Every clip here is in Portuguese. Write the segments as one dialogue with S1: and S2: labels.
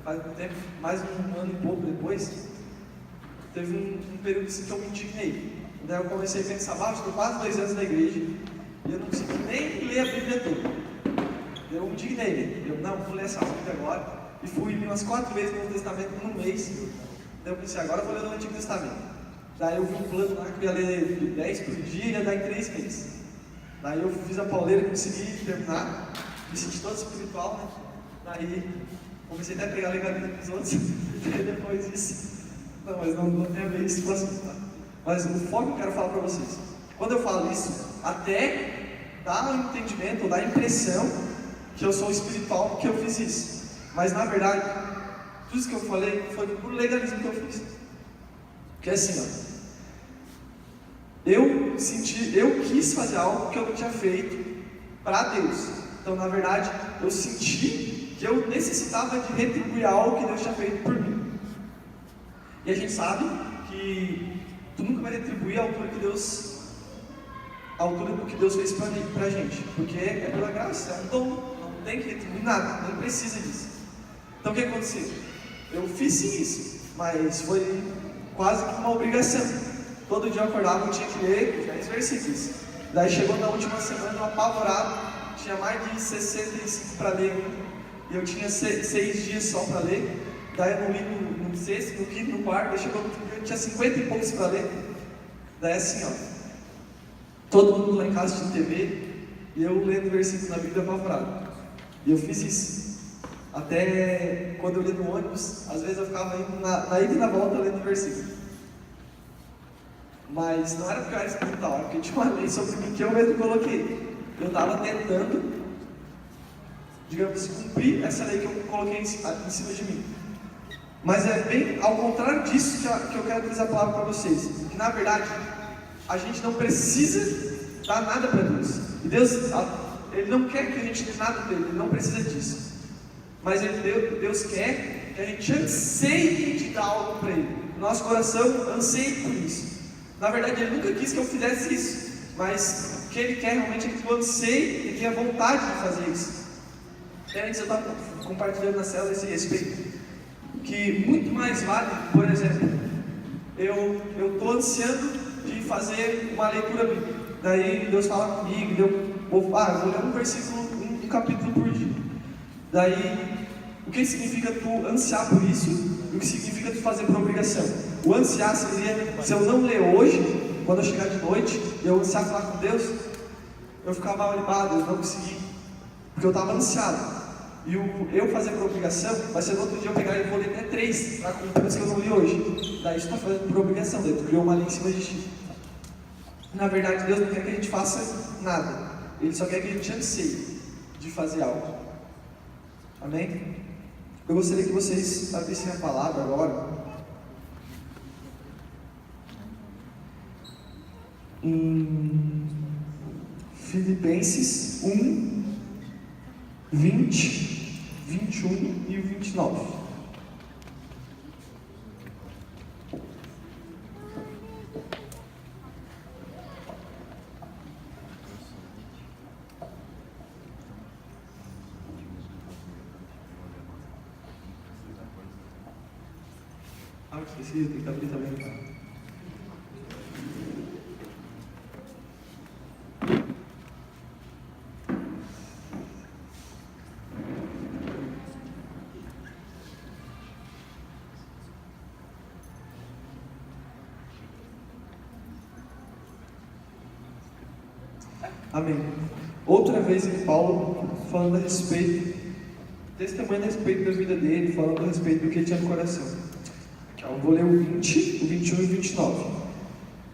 S1: faz um tempo, mais um ano e pouco depois, teve um período assim que eu me indignei. Daí eu comecei a pensar, estou quase 2 anos na igreja e eu não consegui nem ler a Bíblia toda. Eu me indignei, vou ler essa Bíblia agora. E fui umas 4 vezes no Novo Testamento num mês. Daí eu pensei, agora eu vou ler no Antigo Testamento. Daí eu vi um plano lá que eu ia ler 10 por dia e ia dar em 3 meses. Daí eu fiz a pauleira, consegui terminar, me senti todo espiritual, né? Daí comecei até a pregar legalismo para os outros. E depois disso, mas não tem a ver isso com o assunto, tá? Mas o foco que eu quero falar para vocês. Quando eu falo isso, até dá um entendimento, ou dá a impressão que eu sou espiritual porque eu fiz isso. Mas na verdade, tudo isso que eu falei foi por legalismo que eu fiz. Porque assim, eu quis fazer algo que eu não tinha feito para Deus. Então, na verdade, eu senti que eu necessitava de retribuir algo que Deus tinha feito por mim. E a gente sabe que tu nunca vai retribuir a altura do que Deus fez pra gente. Porque é pela graça, é um dom, não tem que retribuir nada, nem precisa disso. Então o que aconteceu? Eu fiz sim isso, mas foi quase que uma obrigação. Todo dia eu acordava, eu tinha que ler 10 versículos. Daí chegou na última semana, eu apavorado, tinha mais de 65 para ler, e eu tinha 6 dias só para ler. Daí eu não li no sexto, no quinto, no quarto, daí chegou no outro dia, eu tinha 50 e poucos para ler. Daí assim, todo mundo lá em casa tinha TV, e eu lendo versículos na Bíblia apavorado. E eu fiz isso. Até quando eu lia no ônibus, às vezes eu ficava indo na ida e na volta lendo versículo. Mas não era porque eu era espiritual, era porque tinha uma lei sobre mim que eu mesmo coloquei. Eu estava tentando, digamos, cumprir essa lei que eu coloquei em cima de mim. Mas é bem ao contrário disso que eu quero trazer a palavra para vocês. Que na verdade, a gente não precisa dar nada para Deus. E Deus, Ele não quer que a gente dê nada dele, Ele não precisa disso. Mas Deus quer que a gente anseie de dar algo para Ele. Nosso coração anseia por isso. Na verdade, Ele nunca quis que eu fizesse isso. Mas o que Ele quer realmente é que tu anseie e tenha vontade de fazer isso. Até antes eu estava compartilhando na célula esse respeito. Que muito mais vale, por exemplo, eu estou ansiando de fazer uma leitura bíblica. Daí Deus fala comigo, eu vou ler um versículo, um capítulo por dia. Daí, o que significa tu ansiar por isso e o que significa tu fazer por obrigação? O ansiar seria, se eu não ler hoje, quando eu chegar de noite, eu ansiar falar com Deus, eu ficava mal animado, eu não consegui, porque eu estava ansiado. E eu fazer por obrigação, vai ser no outro dia eu pegar e vou ler até 3 para cumprir os que eu não li hoje. Daí isso está fazendo por obrigação, daí tu criou uma linha em cima de ti. Na verdade, Deus não quer que a gente faça nada, Ele só quer que a gente anseie de fazer algo. Amém? Eu gostaria que vocês abrissem a palavra agora em Filipenses 1, 20, 21 e 29. Esqueci, tem que abrir também. Amém. Outra vez em Paulo falando a respeito, testemunhando a respeito da vida dele, falando a respeito do que ele tinha no coração. Eu vou ler o 20, o 21 e o 29.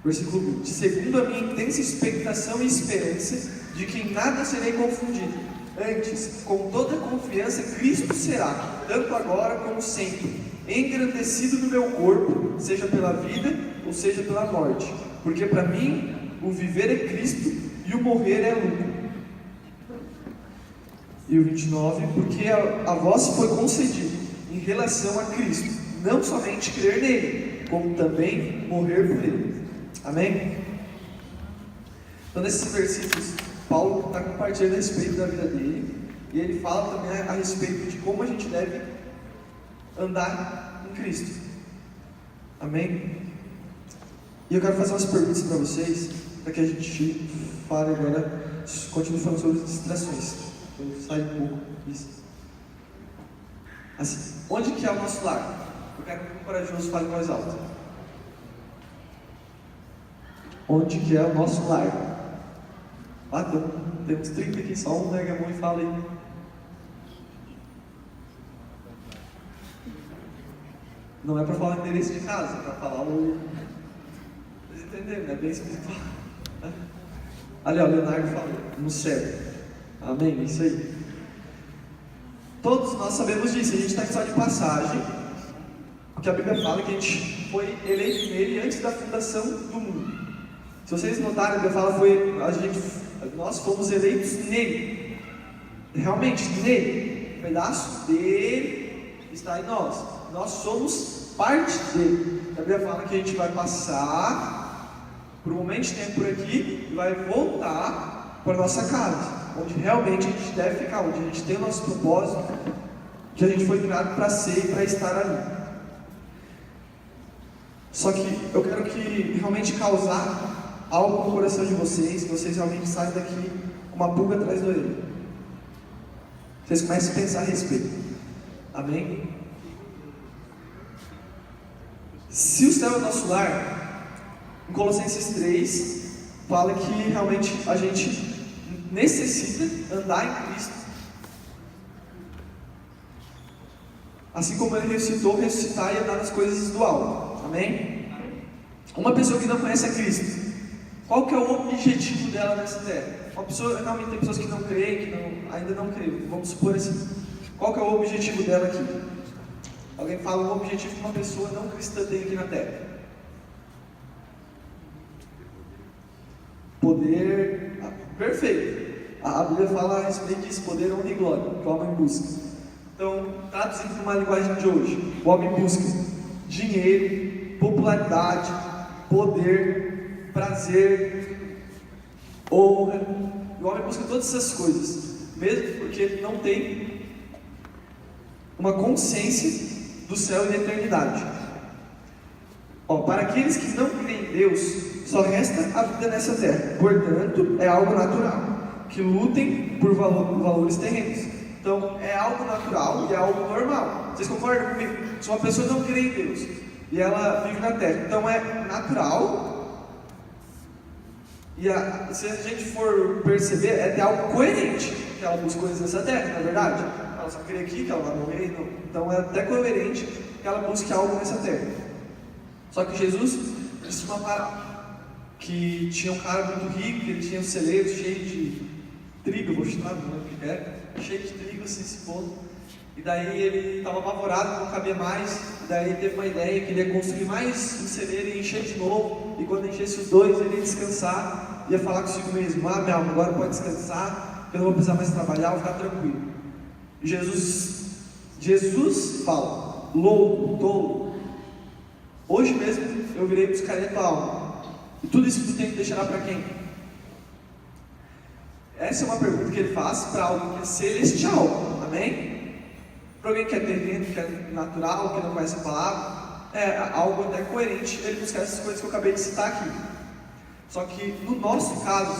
S1: Versículo 20. Segundo a minha intensa expectação e esperança de que em nada serei confundido. Antes, com toda confiança, Cristo será, tanto agora como sempre, engrandecido no meu corpo, seja pela vida ou seja pela morte. Porque para mim, o viver é Cristo e o morrer é lucro. E o 29. Porque a vós foi concedido, em relação a Cristo, não somente crer nele, como também morrer por ele. Amém? Então nesses versículos, Paulo está compartilhando a respeito da vida dele, e ele fala também a respeito de como a gente deve andar em Cristo. Amém? E eu quero fazer umas perguntas para vocês, para que a gente fale agora, continue falando sobre distrações. Eu saio um pouco disso. Assim, onde que é o nosso lar? Eu quero que o corajoso fale mais alto. Onde que é o nosso lar? Ah, tem uns 30 aqui, só um nega a mão e fala aí. Não é para falar o endereço de casa, é para falar o... Vocês entenderam, né? Bem espiritual. Ali, ó, Leonardo falou, no céu. Amém? Isso aí. Todos nós sabemos disso, a gente está aqui só de passagem, porque a Bíblia fala que a gente foi eleito nele antes da fundação do mundo. Se vocês notarem, a Bíblia fala nós fomos eleitos nele. Realmente, nele. Um pedaço dele está em nós. Nós somos parte dele. A Bíblia fala que a gente vai passar por um momento de tempo por aqui e vai voltar para a nossa casa, onde realmente a gente deve ficar, onde a gente tem o nosso propósito, que a gente foi criado para ser e para estar ali. Só que eu quero que realmente causar algo no coração de vocês, que vocês realmente saiam daqui com uma pulga atrás da orelha. Vocês comecem a pensar a respeito. Amém? Se o céu é o nosso lar, em Colossenses 3, fala que realmente a gente necessita andar em Cristo. Assim como Ele ressuscitou, ressuscitar e andar nas coisas do alto. Amém? Uma pessoa que não conhece a Cristo, qual que é o objetivo dela nessa terra? Uma pessoa, realmente tem pessoas que não creem, que ainda não creem, vamos supor assim. Qual que é o objetivo dela aqui? Alguém fala o objetivo que uma pessoa não cristã tem aqui na terra. Poder, perfeito. A Bíblia fala a respeito disso, poder, honra e glória, que o homem busca. Então, traduzindo para uma linguagem de hoje, o homem busca dinheiro, popularidade, poder, prazer, honra. O homem busca todas essas coisas, mesmo porque ele não tem uma consciência do céu e da eternidade. Para aqueles que não creem em Deus, só resta a vida nessa terra. Portanto, é algo natural que lutem por valores terrenos. Então, é algo natural e é algo normal. Vocês concordam comigo? Se uma pessoa não crê em Deus e ela vive na terra, então é natural. E se a gente for perceber, é até algo coerente que ela busca coisas nessa terra, não é verdade? Ela só crê aqui que ela vai morrer, então é até coerente que ela busque algo nessa terra. Só que Jesus disse uma parábola, que tinha um cara muito rico, que ele tinha um celeiro cheio de trigo, vou chutar, não lembro o que era, cheio de trigo assim, esse ponto. E daí ele estava apavorado, não cabia mais. E daí ele teve uma ideia que ele ia construir mais um celeiro e encher de novo. E quando enchesse os dois, ele ia descansar, ia falar consigo mesmo: ah, minha alma, agora pode descansar, eu não vou precisar mais trabalhar, vou ficar tranquilo. E Jesus fala: louco, tolo, hoje mesmo eu virei buscar a tua alma. E tudo isso que tu tem que deixar para quem? Essa é uma pergunta que ele faz para algo que é celestial. Amém? Para alguém que é terreno, que é natural, que não conhece a palavra, é algo até coerente ele buscar essas coisas que eu acabei de citar aqui. Só que no nosso caso,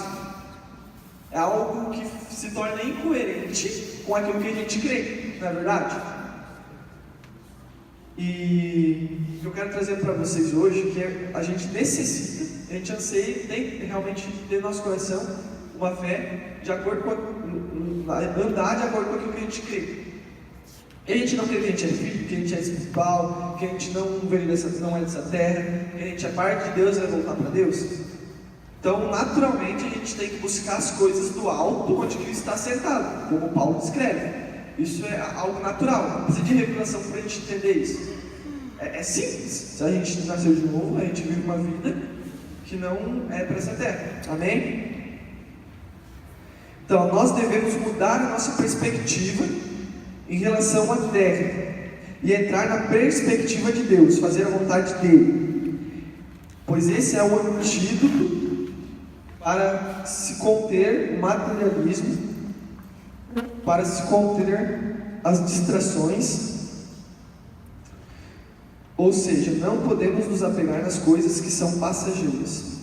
S1: é algo que se torna incoerente com aquilo que a gente crê, não é verdade? E eu quero trazer para vocês hoje que a gente necessita, a gente anseia, tem realmente ter no nosso coração uma fé de acordo com andar de acordo com aquilo que a gente crê. Que a gente não crê que a gente é filho, que a gente é espiritual, que a gente não é dessa terra, que a gente é parte de Deus e vai voltar para Deus. Então, naturalmente, a gente tem que buscar as coisas do alto onde Cristo está sentado, como Paulo descreve. Isso é algo natural, não precisa de revelação para a gente entender isso. É simples. Se a gente nasceu de novo, a gente vive uma vida que não é para essa terra. Amém? Então, nós devemos mudar a nossa perspectiva em relação à terra e entrar na perspectiva de Deus, fazer a vontade dele, pois esse é o antídoto para se conter o materialismo, para se conter as distrações Ou seja, não podemos nos apegar nas coisas que são passageiras.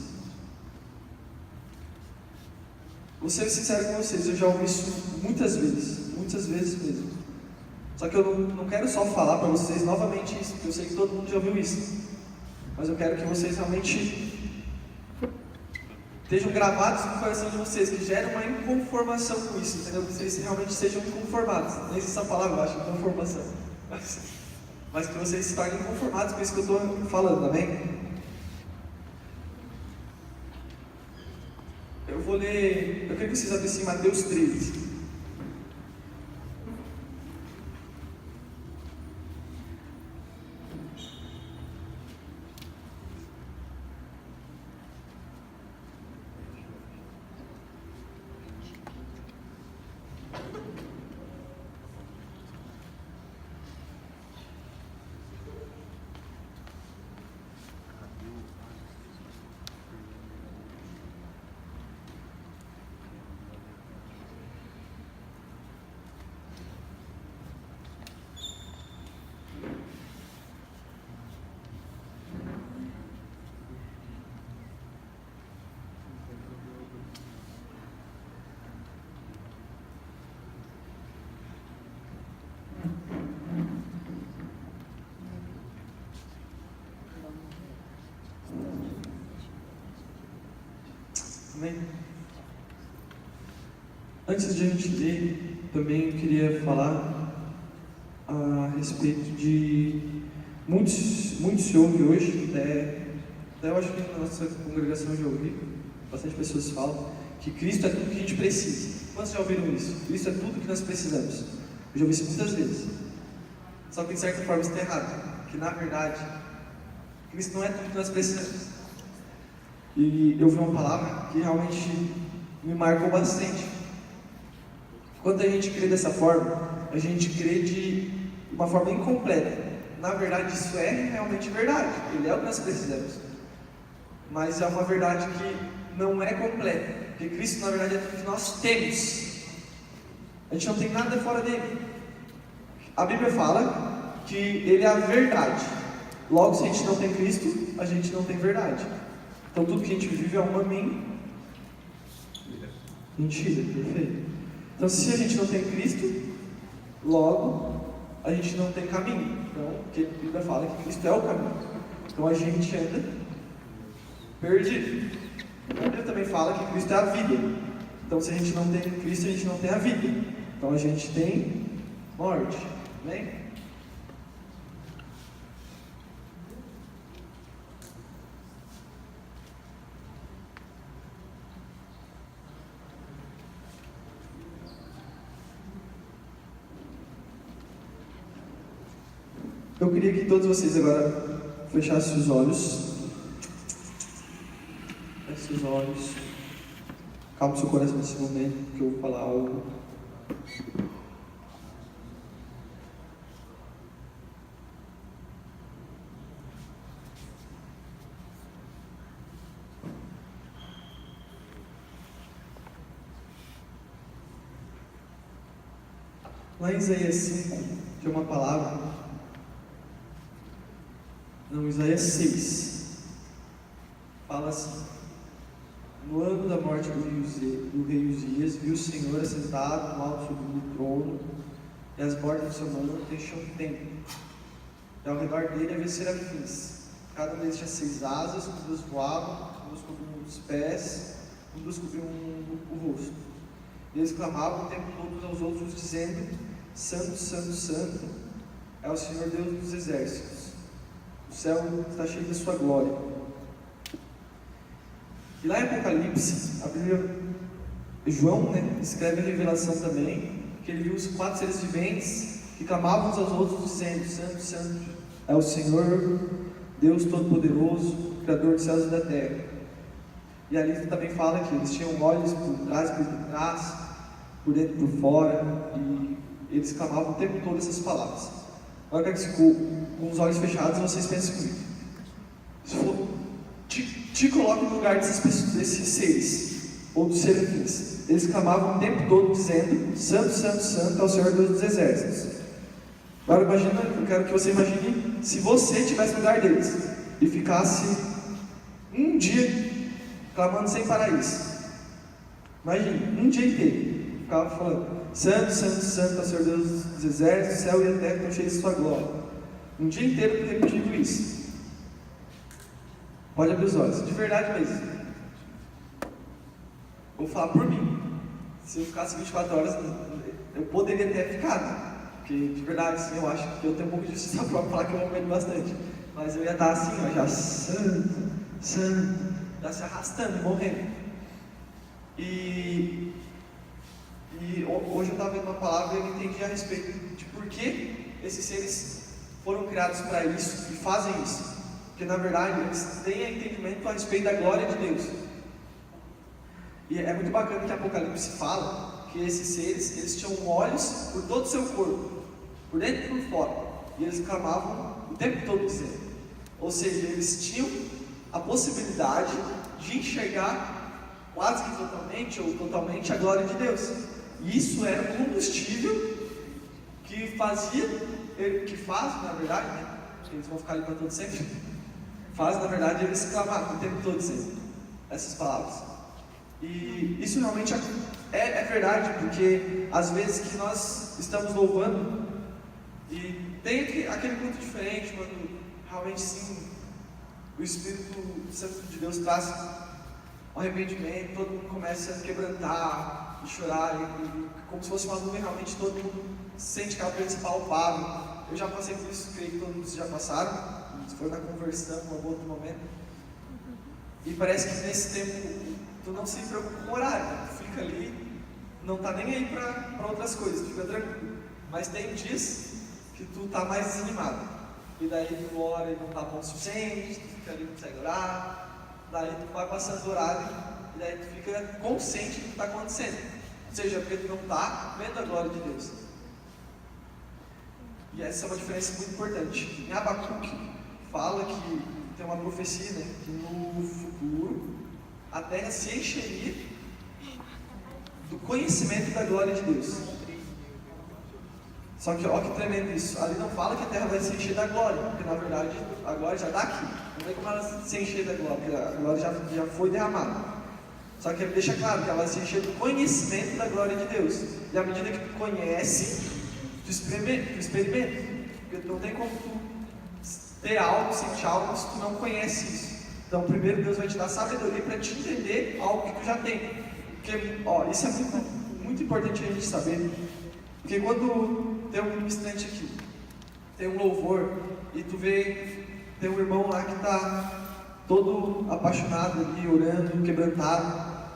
S1: Vou ser sincero com vocês, eu já ouvi isso muitas vezes mesmo. Só que eu não quero só falar para vocês novamente isso, porque eu sei que todo mundo já ouviu isso. Mas eu quero que vocês realmente estejam gravados no coração de vocês, que gerem uma inconformação com isso, entendeu? Que vocês realmente sejam inconformados. Nem existe essa palavra, eu acho, inconformação. Mas que vocês se tornem inconformados com isso que eu estou falando, amém? Eu vou ler, eu quero que vocês abrissem Mateus 13. Amém? Antes de a gente ler, também eu queria falar a respeito de muitos se ouve hoje, até eu acho que na nossa congregação eu já ouvi, bastante pessoas falam que Cristo é tudo que a gente precisa. Quantos já ouviram isso? Cristo é tudo que nós precisamos. Eu já ouvi isso muitas vezes. Só que de certa forma isso está errado, que na verdade Cristo não é tudo que nós precisamos. E eu vi uma palavra que realmente me marcou bastante. Quando a gente crê dessa forma, a gente crê de uma forma incompleta. Na verdade, isso é realmente verdade. Ele é o que nós precisamos. Mas é uma verdade que não é completa. Porque Cristo, na verdade, é tudo que nós temos. A gente não tem nada fora dele. A Bíblia fala que Ele é a verdade. Logo, se a gente não tem Cristo, a gente não tem verdade. Então tudo que a gente vive é uma mentira, perfeito. Então se a gente não tem Cristo, logo a gente não tem caminho. Então, porque a Bíblia fala que Cristo é o caminho. Então a gente anda perdido. A Bíblia também fala que Cristo é a vida. Então se a gente não tem Cristo, a gente não tem a vida. Então a gente tem morte. Amém? Eu queria que todos vocês agora fechassem os olhos. Feche os olhos. Calma o seu coração nesse momento, que eu vou falar algo. Lá em Isaías 5, tem uma palavra. Não, Isaías 6 fala assim: no ano da morte do rei Uzias, viu o Senhor assentado no alto do trono, e as bordas do seu manto enchiam o templo. E ao redor dele havia serafins. Cada um deles tinha 6 asas, um dos voavam, um dos cobriam os pés, um dos cobriam o rosto. E eles clamavam o tempo todo uns aos outros, dizendo: Santo, Santo, Santo é o Senhor Deus dos exércitos. O céu está cheio da sua glória. E lá em Apocalipse, a Bíblia, João, escreve a revelação também, que ele viu os 4 seres viventes que clamavam uns aos outros, dizendo: Santo, Santo é o Senhor Deus Todo-Poderoso, Criador dos céus e da terra. E ali também fala que eles tinham olhos por trás, por detrás, por dentro e por fora, e eles clamavam o tempo todo essas palavras. Agora eu quero que com os olhos fechados vocês pensem comigo. Se for, te coloque no lugar desses seres, ou dos serafins. Eles clamavam o tempo todo dizendo: Santo, Santo, Santo é o Senhor Deus dos exércitos. Agora imagina, eu quero que você imagine se você estivesse no lugar deles e ficasse um dia clamando sem parar isso. Imagine, um dia inteiro. Ficava falando: Santo, Santo, Santo, é o Senhor Deus dos exércitos, o céu e a terra estão cheios de sua glória. Um dia inteiro repetindo isso. Pode abrir os olhos, de verdade mesmo. Vou falar por mim. Se eu ficasse 24 horas, eu poderia ter ficado. Porque, de verdade, assim, eu acho que eu tenho um pouco de justiça própria falar que eu aumento bastante. Mas eu ia estar assim, ó, já santo, santo, já se arrastando, morrendo. E hoje eu estava vendo uma palavra e eu entendi a respeito de por que esses seres foram criados para isso e fazem isso. Porque, na verdade, eles têm entendimento a respeito da glória de Deus. E é muito bacana que Apocalipse fala que esses seres, eles tinham olhos por todo o seu corpo, por dentro e por fora, e eles clamavam o tempo todo dizendo. Ou seja, eles tinham a possibilidade de enxergar quase que totalmente ou totalmente a glória de Deus. E isso era o combustível que faz, na verdade, né? Porque eles vão ficar ali para todo sempre, faz, na verdade, eles clamarem o tempo todo dizendo essas palavras. E isso realmente é verdade, porque às vezes que nós estamos louvando e tem aquele culto diferente, quando realmente sim, o Espírito Santo de Deus traz um arrependimento, todo mundo começa a quebrantar e chorar, como se fosse uma nuvem, realmente todo mundo sente aquela presença palpável. Eu já passei por isso, creio que todos vocês já passaram, foi na conversão, um outro momento, e parece que nesse tempo tu não se preocupa com o horário, né? Tu fica ali, não está nem aí para outras coisas, tu fica tranquilo. Mas tem dias que tu está mais desanimado, e daí tu ora e não está bom o suficiente, tu fica ali, não consegue orar, daí tu vai passando o horário, e daí tu fica consciente do que está acontecendo, ou seja, porque tu não está vendo a glória de Deus. E essa é uma diferença muito importante. Em Abacuque fala que tem uma profecia, né, que no futuro a terra se encheria do conhecimento da glória de Deus. Só que olha que tremendo isso. Ali não fala que a terra vai se encher da glória, porque na verdade a glória já está aqui. Não tem como ela se encher da glória, porque a glória já foi derramada. Só que ele deixa claro que ela vai se encher do conhecimento da glória de Deus. E à medida que tu conhece, tu experimenta. Porque não tem como tu ter algo, sentir algo, se tu não conhece isso. Então, primeiro Deus vai te dar sabedoria para te entender algo que tu já tem. Porque, isso é muito importante a gente saber. Porque quando tem um ministrante aqui, tem um louvor, e tu vê, tem um irmão lá que está todo apaixonado ali, orando, quebrantado.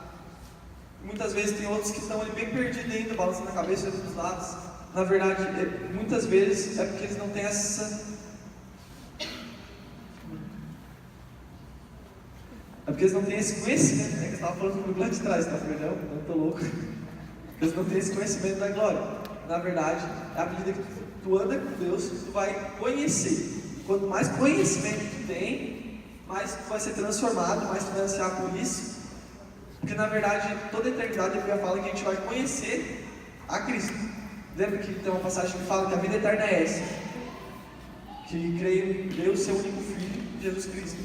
S1: Muitas vezes tem outros que estão ali bem perdidos ainda, balançando a cabeça olhando dos lados. Na verdade, muitas vezes é porque eles não têm esse conhecimento, né? Que eu estava falando comigo lá de trás, tá? Perdão, eu estou louco. Eles não têm esse conhecimento da glória. Na verdade, à medida que tu anda com Deus, tu vai conhecer. Quanto mais conhecimento tu tem, mais tu vai ser transformado, mais tu vai ansiar por isso. Porque na verdade, toda a eternidade a Bíblia fala que a gente vai conhecer a Cristo. Lembra que tem uma passagem que fala que a vida eterna é essa? Que creio em Deus, seu único Filho, Jesus Cristo.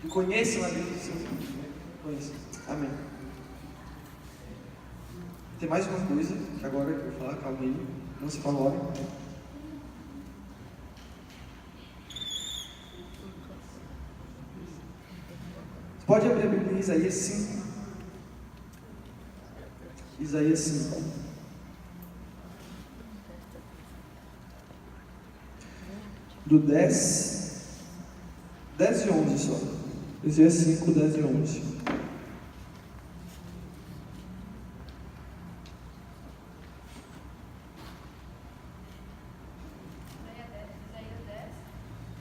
S1: Que conheçam a Deus, seu Filho. Conheçam. Amém. Tem mais uma coisa que agora eu vou falar, calma aí, não se fala hora. Pode abrir a Bíblia em Isaías 5. Isaías 5. Do 10 e 11 só. Isaías 5, 10 e 11.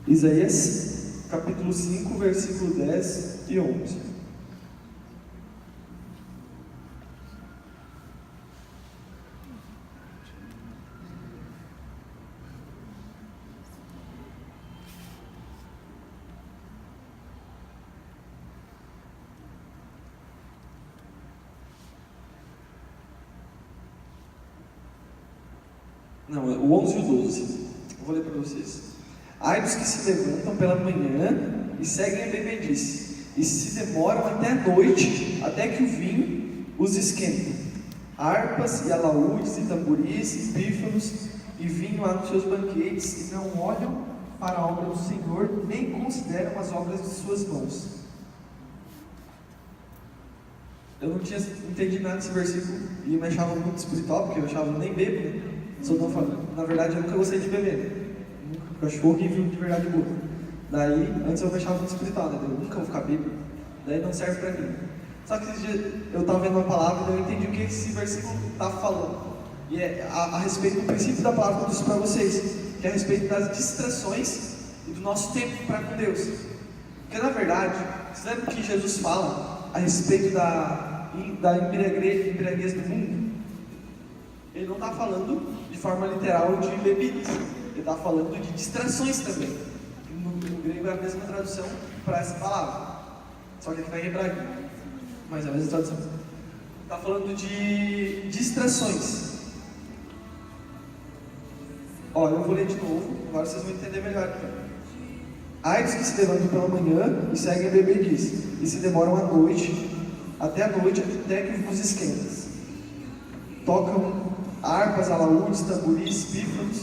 S1: Isaías capítulo 5, versículo 10 e 11. Não, o 11 e o 12. Eu vou ler para vocês. Ai dos que se levantam pela manhã e seguem a bebedice, e se demoram até a noite, até que o vinho os esquenta. Harpas e alaúdes e tamboris e pífanos e vinho há nos seus banquetes, e não olham para a obra do Senhor, nem consideram as obras de suas mãos. Eu não tinha entendido nada desse versículo e me achava muito espiritual, porque eu achava nem bebo, né? Na verdade, eu nunca gostei de beber, né? Eu acho horrível de verdade boa. Daí, antes eu me achava muito espiritual, né? Eu nunca vou ficar bêbado, daí não serve pra mim. Só que esse dia eu estava vendo uma palavra e eu entendi o que esse versículo está falando. E é a respeito do princípio da palavra que eu disse para vocês, que é a respeito das distrações e do nosso tempo para com Deus. Porque na verdade, você lembra que Jesus fala a respeito da embriaguez do mundo? Ele não está falando de forma literal de bebidas, ele está falando de distrações também. No grego é a mesma tradução para essa palavra, só que aqui está em hebraico, mas é a mesma tradução. Está falando de distrações. Olha, eu vou ler de novo, agora vocês vão entender melhor aqui. Ai dos que se levantam pela manhã e seguem a bebedice, e se demoram à noite, até a noite, até que os esquentas. Tocam harpas, alaúdes, tamboris, pífanos,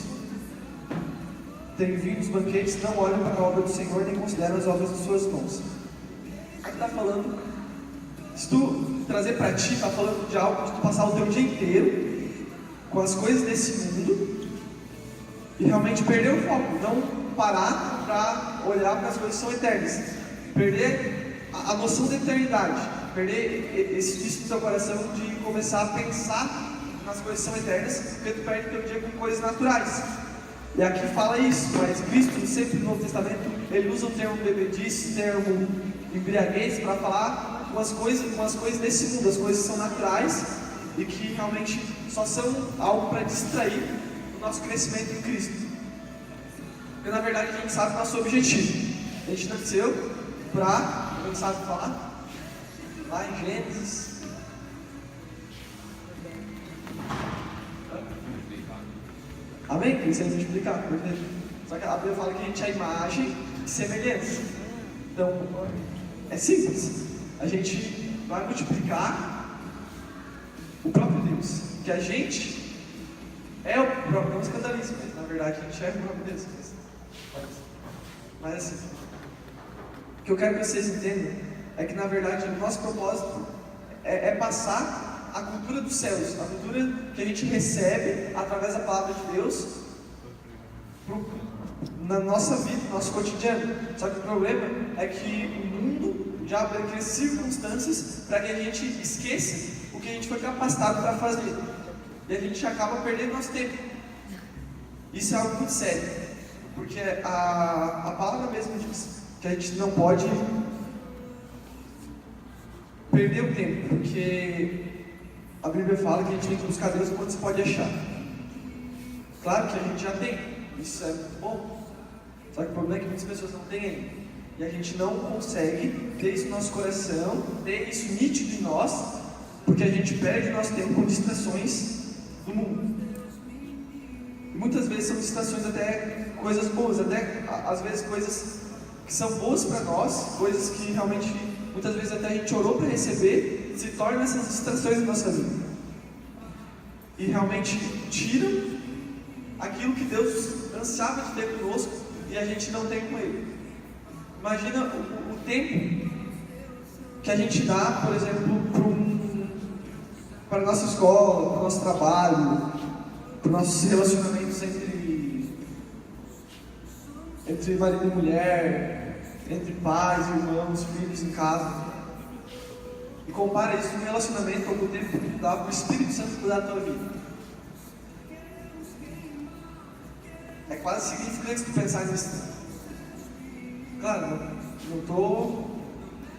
S1: têm vinho nos banquetes, não olham para a obra do Senhor, nem consideram as obras de suas mãos. Aqui está falando, se tu trazer para ti, está falando de algo de tu passar o teu dia inteiro com as coisas desse mundo e realmente perder o foco, não parar para olhar para as coisas que são eternas, perder a noção da eternidade, perder esse vício do teu coração de começar a pensar nas coisas que são eternas, porque tu perde teu dia com coisas naturais. E aqui fala isso, mas Cristo sempre no Novo Testamento ele usa o termo bebedice, o termo embriaguez para falar umas coisas desse mundo, as coisas que são naturais e que realmente só são algo para distrair o nosso crescimento em Cristo. Porque na verdade a gente sabe o nosso objetivo. A gente nasceu para, a gente sabe falar, lá em Gênesis. Amém? Que isso aí multiplicar, perfeito. Só que a Bíblia fala que a gente é a imagem e semelhança. Então, é simples. A gente vai multiplicar o próprio Deus. Que a gente é o próprio, não escandalize, mas na verdade a gente é o próprio Deus. Mas assim, o que eu quero que vocês entendam é que na verdade o nosso propósito é passar a cultura dos céus, a cultura que a gente recebe através da palavra de Deus na nossa vida, no nosso cotidiano. Só que o problema é que o mundo já cria circunstâncias para que a gente esqueça o que a gente foi capacitado para fazer. E a gente acaba perdendo nosso tempo. Isso é algo muito sério, porque a palavra mesmo diz que a gente não pode perder o tempo, porque a Bíblia fala que a gente tem que buscar Deus quando se pode achar. Claro que a gente já tem, isso é muito bom, só que o problema é que muitas pessoas não têm ainda, e a gente não consegue ter isso no nosso coração, ter isso nítido em nós, porque a gente perde nosso tempo com distrações do mundo. E muitas vezes são distrações até coisas boas, até às vezes coisas que são boas para nós, coisas que realmente muitas vezes até a gente orou para receber, se tornam essas distrações da nossa vida. E realmente tiram aquilo que Deus ansiava de ter conosco e a gente não tem com Ele. Imagina o tempo que a gente dá, por exemplo, para a nossa escola, para o nosso trabalho, para os nossos relacionamentos entre marido e mulher, entre pais, irmãos, filhos em casa. E compara isso no relacionamento com o tempo que dá para o Espírito Santo cuidar da tua vida. É quase significante tu pensar nisso. Claro, não estou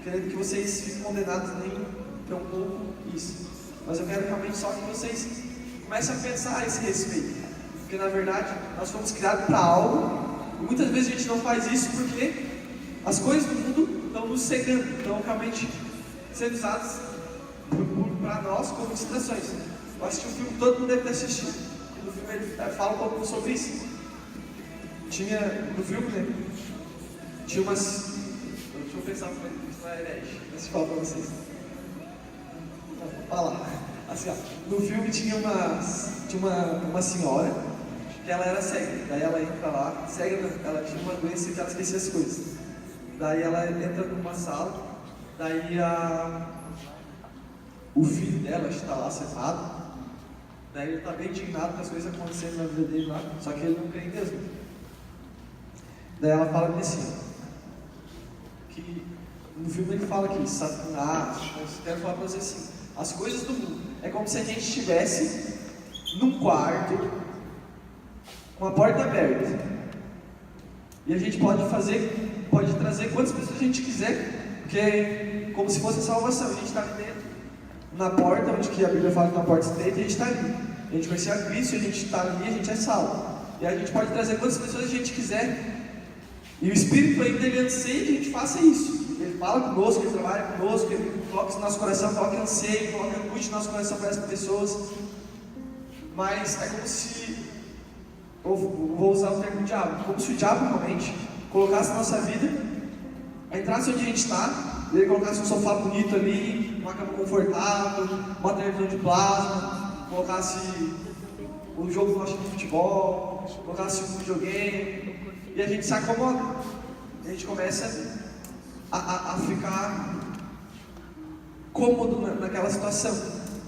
S1: querendo que vocês fiquem condenados nem tão pouco isso. Mas eu quero realmente só que vocês comecem a pensar a esse respeito. Porque na verdade nós fomos criados para algo. E muitas vezes a gente não faz isso porque as coisas do mundo estão nos cegando, estão realmente sendo usadas para nós como distrações. Eu assisti um filme que todo mundo deve ter assistido. E no filme ele fala um pouco sobre isso. tinha, no filme, né? Tinha umas... Deixa eu pensar como é que isso não é herege. Deixa eu falar pra vocês. Fala. Assim, ó, no filme tinha uma senhora que ela era cega. Daí ela entra lá, cega, ela tinha uma doença que ela esquecia as coisas. Daí ela entra numa sala, daí o filho dela está lá sentado. Daí ele está bem indignado com as coisas acontecendo na vida dele lá, só que ele não crê em Deus. Daí ela fala pra ele assim, que no filme ele fala que Satanás, eu quero falar pra vocês assim, as coisas do mundo, é como se a gente estivesse num quarto, com a porta aberta, e a gente pode trazer quantas pessoas a gente quiser, porque é como se fosse a salvação, a gente está ali dentro, na porta, onde que a Bíblia fala que é uma porta estreita, a gente está ali, a gente conhece a Cristo, a gente está ali, a gente é salvo, e a gente pode trazer quantas pessoas a gente quiser, e o Espírito ainda ele anseia que a gente faça isso. Ele fala conosco, ele trabalha conosco, ele coloca isso no nosso coração, coloca anseio, coloca angústia no nosso coração para essas pessoas. Mas é como se, vou usar o termo diabo, como se o diabo realmente colocasse na nossa vida, entrasse onde a gente está, ele colocasse um sofá bonito ali, uma cama confortável, uma televisão de plasma, colocasse o jogo que nós temos de futebol, colocasse um videogame, e a gente se acomoda, a gente começa a ficar cômodo naquela situação.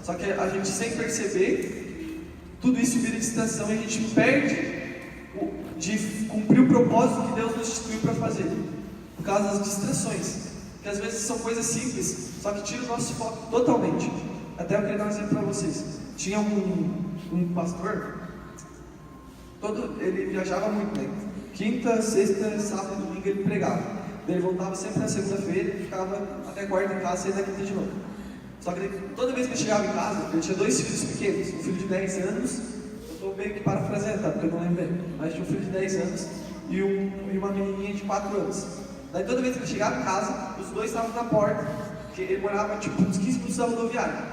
S1: Só que a gente, sem perceber, tudo isso vira distração e a gente perde de cumprir o propósito que Deus nos instituiu para fazer, por causa das distrações, que às vezes são coisas simples, só que tiram o nosso foco totalmente. Até eu queria dar um exemplo para vocês. Tinha um pastor, ele viajava muito, né? Quinta, sexta, sábado e domingo ele pregava. Ele voltava sempre na segunda-feira e ficava até quarta em casa, 6 da quinta de novo. Só que toda vez que ele chegava em casa, ele tinha 2 filhos pequenos, um filho de 10 anos, eu estou meio que parafraseando, tá? Porque eu não lembro bem, mas tinha um filho de 10 anos e uma menininha de 4 anos. Daí toda vez que ele chegava em casa, os dois estavam na porta, porque ele morava tipo uns 15 minutos da rodoviária.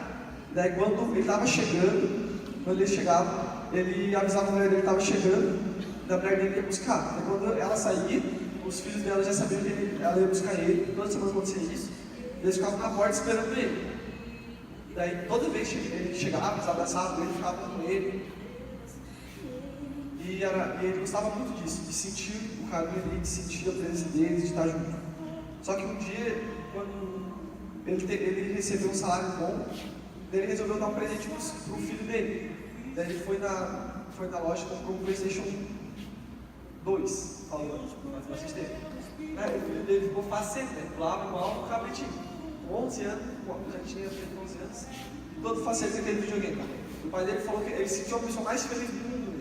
S1: Daí quando ele estava chegando, quando ele chegava, ele avisava a mulher dele que estava chegando, da mulher dele ia buscar. Daí quando ela saía, os filhos dela já sabiam que ela ia buscar ele, toda semana acontecia isso, eles ficavam na porta esperando ele. Daí toda vez que ele chegava, eles abraçavam ele, ficavam com ele. E ele gostava muito disso, de sentir o carinho dele, de sentir a presença deles, de estar junto. Só que um dia, quando ele recebeu um salário bom, ele resolveu dar um presente pro filho dele. Daí ele foi na loja e comprou um PlayStation 2, falando, mas bastante tempo. O filho dele ficou facete, né? Pulava igual um cabritinho. Com 11 anos, já tinha feito 11 anos, e todo facete naquele videogame. O pai dele falou que ele se sentiu a pessoa mais feliz do mundo.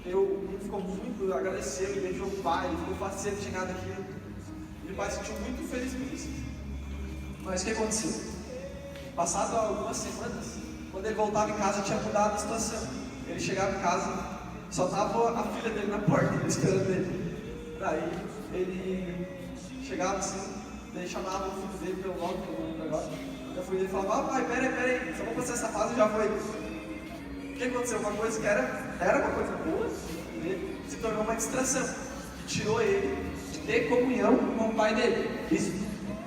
S1: Ele ficou muito, agradeceu, ele beijou o pai, ele ficou facete de nada daquilo. E o pai se sentiu muito feliz por isso. Mas o que aconteceu? Passado algumas semanas, quando ele voltava em casa, tinha mudado a situação. Ele chegava em casa, só estava a filha dele na porta, esperando ele. Daí ele chegava assim, daí chamava o filho dele pelo nome, que eu não lembro agora. Daí o filho dele falava, pai, peraí, só vou passar essa fase e já foi. O que aconteceu? Uma coisa que era uma coisa boa, se tornou uma distração, que tirou ele de ter comunhão com o pai dele. Isso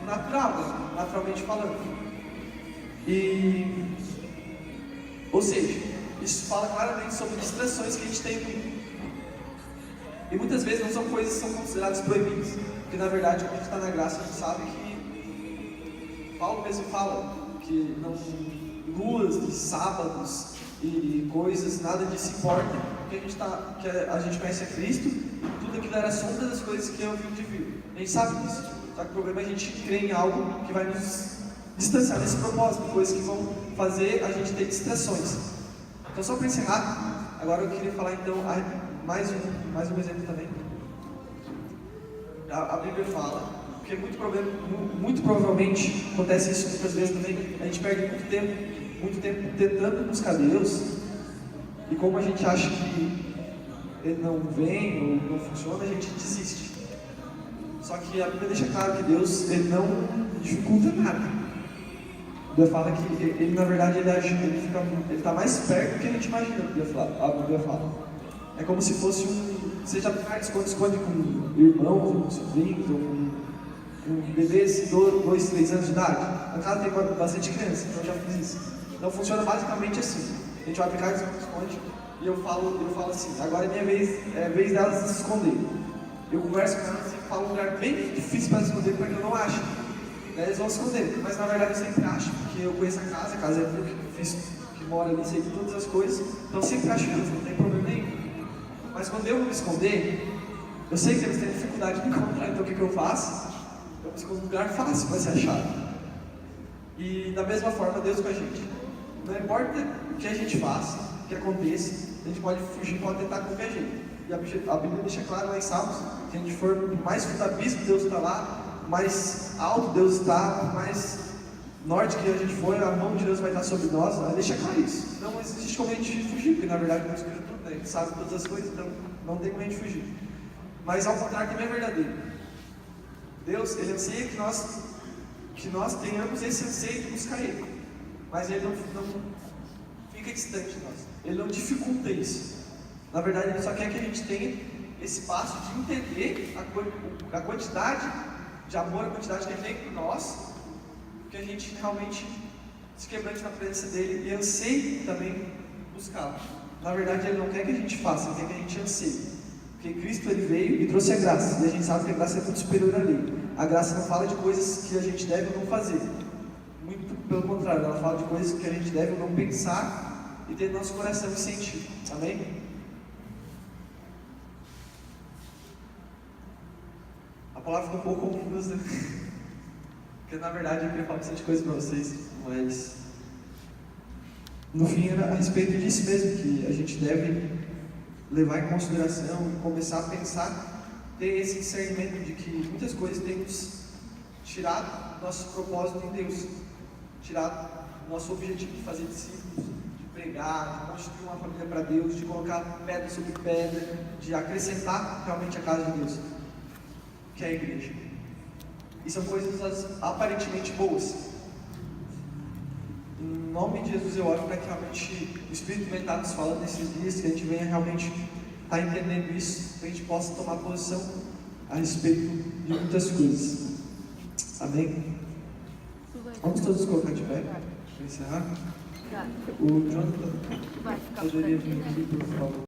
S1: naturalmente falando. Ou seja, isso fala claramente sobre distrações que a gente tem no mundo. E muitas vezes não são coisas que são consideradas proibidas, porque na verdade, quando a gente está na graça, a gente sabe que Paulo mesmo fala que não luas de sábados e coisas, nada disso importa, porque a gente conhece a Cristo e tudo aquilo era sombra das coisas que eu vi de vir. A gente sabe disso, só que o problema é a gente crer em algo que vai nos distanciar desse propósito, coisas que vão fazer a gente ter distrações. Então, só para encerrar, agora eu queria falar então mais um exemplo também. A Bíblia fala, porque muito provavelmente acontece isso muitas vezes também, a gente perde muito tempo tentando buscar Deus, e como a gente acha que Ele não vem ou não funciona, a gente desiste. Só que a Bíblia deixa claro que Deus Ele não dificulta nada. A Bíblia fala que Ele, na verdade, Ele está mais perto do que a gente imagina. A Bíblia fala. É como se fosse seja brincar de esconde-esconde com irmãos, ou com sobrinhos, ou com bebês de 2, 3 anos de idade. Na casa tem bastante criança, então eu já fiz isso. Então funciona basicamente assim. A gente vai brincar de esconde-esconde e eu falo assim, agora é minha vez, é a vez delas se esconder. Eu converso com elas e falo um lugar bem difícil para se esconder, porque eu não acho. Daí eles vão se esconder, mas na verdade eu sempre acho, porque eu conheço a casa é minha, que mora ali, sei de todas as coisas, então eu sempre acho eles, não tem problema nenhum. Mas quando eu vou me esconder, eu sei que eles têm dificuldade de me encontrar, então o que eu faço? Eu me escondo num lugar fácil para ser achado. E da mesma forma, Deus com a gente. Não importa o que a gente faça, o que aconteça, a gente pode fugir, pode tentar qualquer jeito. E a Bíblia deixa claro lá em Salmos, que a gente for mais fundo do abismo, Deus está lá, mais alto Deus está, mais norte que a gente for, a mão de Deus vai estar sobre nós, ela deixa claro isso. Não existe como a gente fugir, porque na verdade Deus criou tudo, né? A gente sabe todas as coisas, então não tem como a gente fugir. Mas ao contrário também é verdadeiro. Deus, Ele anseia que nós tenhamos esse anseio de buscar Ele. Mas Ele não fica distante de nós. Ele não dificulta isso. Na verdade, Ele só quer que a gente tenha esse passo de entender a quantidade de amor, a quantidade que Ele tem por nós, que a gente realmente se quebrante na presença dEle e anseie também buscá-lo. Na verdade, Ele não quer que a gente faça, Ele quer que a gente anseie. Porque Cristo Ele veio e trouxe a graça, e a gente sabe que a graça é muito superior à lei. A graça não fala de coisas que a gente deve ou não fazer. Muito pelo contrário, ela fala de coisas que a gente deve ou não pensar e ter no nosso coração e sentir. Amém? A palavra ficou um pouco confusa, porque na verdade eu queria falar bastante coisa para vocês, mas no fim era a respeito disso mesmo, que a gente deve levar em consideração e começar a pensar, ter esse discernimento de que muitas coisas têm nos tirado do nosso propósito em Deus, tirado do nosso objetivo de fazer discípulos, de pregar, de construir uma família para Deus, de colocar pedra sobre pedra, de acrescentar realmente a casa de Deus, que é a igreja. E são coisas aparentemente boas. Em nome de Jesus eu oro para que realmente o Espírito venha estar nos falando nesses dias, que a gente venha realmente estar entendendo isso, que a gente possa tomar posição a respeito de muitas coisas. Amém? Vamos todos colocar de pé para encerrar? O Jonathan poderia vir aqui, por favor.